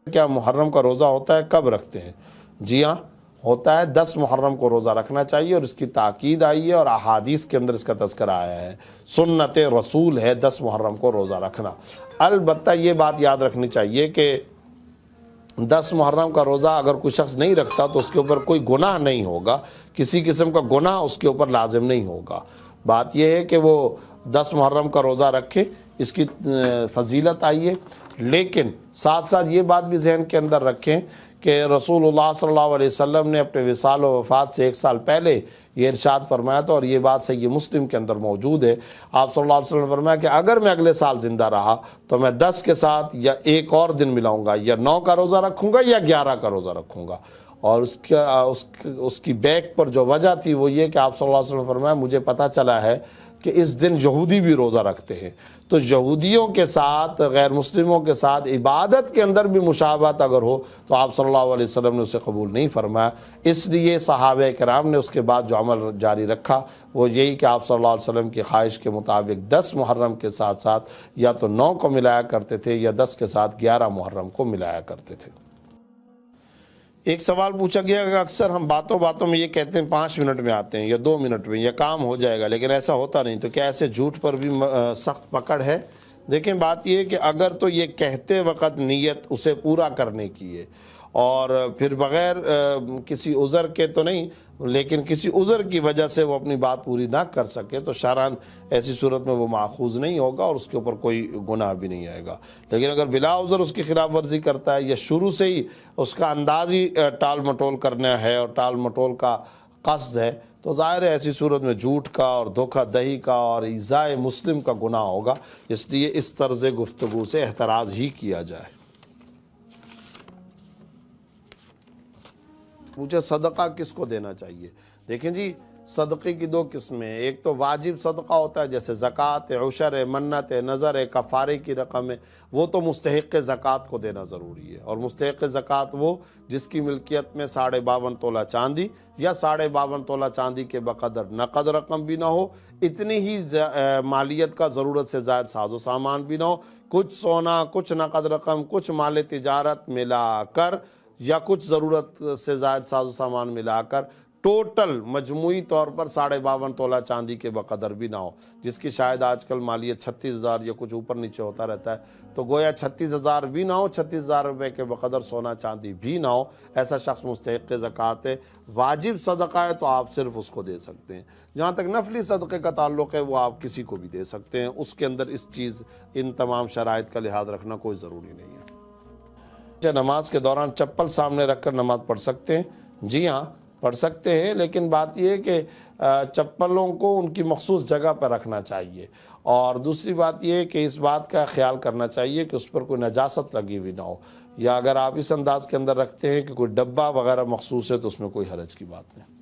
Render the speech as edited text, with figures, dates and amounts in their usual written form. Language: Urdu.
کیا محرم کا روزہ ہوتا ہے؟ کب رکھتے ہیں؟ جی ہاں، ہوتا ہے 10 محرم کو روزہ رکھنا چاہیے، اور اس کی تاکید آئی ہے اور احادیث کے اندر اس کا تذکرہ آیا ہے، سنت رسول ہے 10 محرم کو روزہ رکھنا۔ البتہ یہ بات یاد رکھنی چاہیے کہ 10 محرم کا روزہ اگر کوئی شخص نہیں رکھتا تو اس کے اوپر کوئی گناہ نہیں ہوگا، کسی قسم کا گناہ اس کے اوپر لازم نہیں ہوگا۔ بات یہ ہے کہ وہ 10 محرم کا روزہ رکھے، اس کی فضیلت آئی ہے، لیکن ساتھ ساتھ یہ بات بھی ذہن کے اندر رکھیں کہ رسول اللہ صلی اللہ علیہ وسلم نے اپنے وصال و وفات سے 1 سال پہلے یہ ارشاد فرمایا تھا، اور یہ بات صحیح مسلم کے اندر موجود ہے۔ آپ صلی اللہ علیہ وسلم نے فرمایا کہ اگر میں اگلے سال زندہ رہا تو میں 10 کے ساتھ یا ایک اور دن ملاؤں گا، یا 9 کا روزہ رکھوں گا یا 11 کا روزہ رکھوں گا۔ اور اس کی بیک پر جو وجہ تھی وہ یہ کہ آپ صلی اللہ علیہ وسلم نے فرمایا مجھے پتہ چلا ہے کہ اس دن یہودی بھی روزہ رکھتے ہیں، تو یہودیوں کے ساتھ، غیر مسلموں کے ساتھ عبادت کے اندر بھی مشابہت اگر ہو تو آپ صلی اللہ علیہ وسلم نے اسے قبول نہیں فرمایا۔ اس لیے صحابہ کرام نے اس کے بعد جو عمل جاری رکھا وہ یہی کہ آپ صلی اللہ علیہ وسلم کی خواہش کے مطابق 10 محرم کے ساتھ ساتھ یا تو 9 کو ملایا کرتے تھے یا 10 کے ساتھ 11 محرم کو ملایا کرتے تھے۔ ایک سوال پوچھا گیا کہ اکثر ہم باتوں میں یہ کہتے ہیں 5 منٹ میں آتے ہیں یا 2 منٹ میں، یا کام ہو جائے گا، لیکن ایسا ہوتا نہیں، تو کیا ایسے جھوٹ پر بھی سخت پکڑ ہے؟ دیکھیں، بات یہ ہے کہ اگر تو یہ کہتے وقت نیت اسے پورا کرنے کی ہے، اور پھر بغیر کسی عذر کے تو نہیں، لیکن کسی عذر کی وجہ سے وہ اپنی بات پوری نہ کر سکے تو شرعاً ایسی صورت میں وہ ماخوذ نہیں ہوگا اور اس کے اوپر کوئی گناہ بھی نہیں آئے گا۔ لیکن اگر بلا عذر اس کی خلاف ورزی کرتا ہے، یا شروع سے ہی اس کا انداز ہی ٹال مٹول کرنا ہے اور ٹال مٹول کا قصد ہے، تو ظاہر ہے ایسی صورت میں جھوٹ کا اور دھوکہ دہی کا اور ایذائے مسلم کا گناہ ہوگا۔ اس لیے اس طرز گفتگو سے احتراز ہی کیا جائے۔ پوچھے صدقہ کس کو دینا چاہیے؟ دیکھیں جی، صدقے کی 2 قسمیں ہیں۔ ایک تو واجب صدقہ ہوتا ہے، جیسے زکوٰۃ ہے، عشر ہے، منت ہے، نذر ہے، کفارے کی رقم ہے، وہ تو مستحق زکوٰۃ کو دینا ضروری ہے۔ اور مستحق زکوٰۃ وہ جس کی ملکیت میں 52.5 تولہ چاندی یا 52.5 تولہ چاندی کے بقدر نقد رقم بھی نہ ہو، اتنی ہی مالیت کا ضرورت سے زائد ساز و سامان بھی نہ ہو، کچھ سونا، کچھ نقد رقم، کچھ مال تجارت ملا کر، یا کچھ ضرورت سے زائد ساز و سامان ملا کر ٹوٹل مجموعی طور پر 52.5 تولہ چاندی کے بقدر بھی نہ ہو، جس کی شاید آج کل مالیت 36,000 یا کچھ اوپر نیچے ہوتا رہتا ہے، تو گویا 36,000 بھی نہ ہو، 36,000 روپے کے بقدر سونا چاندی بھی نہ ہو، ایسا شخص مستحق زکوٰۃ ہے۔ واجب صدقہ ہے تو آپ صرف اس کو دے سکتے ہیں۔ جہاں تک نفلی صدقے کا تعلق ہے وہ آپ کسی کو بھی دے سکتے ہیں، اس کے اندر ان تمام شرائط کا لحاظ رکھنا کوئی ضروری نہیں ہے۔ نماز کے دوران چپل سامنے رکھ کر نماز پڑھ سکتے ہیں؟ جی ہاں، پڑھ سکتے ہیں، لیکن بات یہ ہے کہ چپلوں کو ان کی مخصوص جگہ پر رکھنا چاہیے، اور دوسری بات یہ ہے کہ اس بات کا خیال کرنا چاہیے کہ اس پر کوئی نجاست لگی ہوئی نہ ہو، یا اگر آپ اس انداز کے اندر رکھتے ہیں کہ کوئی ڈبہ وغیرہ مخصوص ہے تو اس میں کوئی حرج کی بات نہیں۔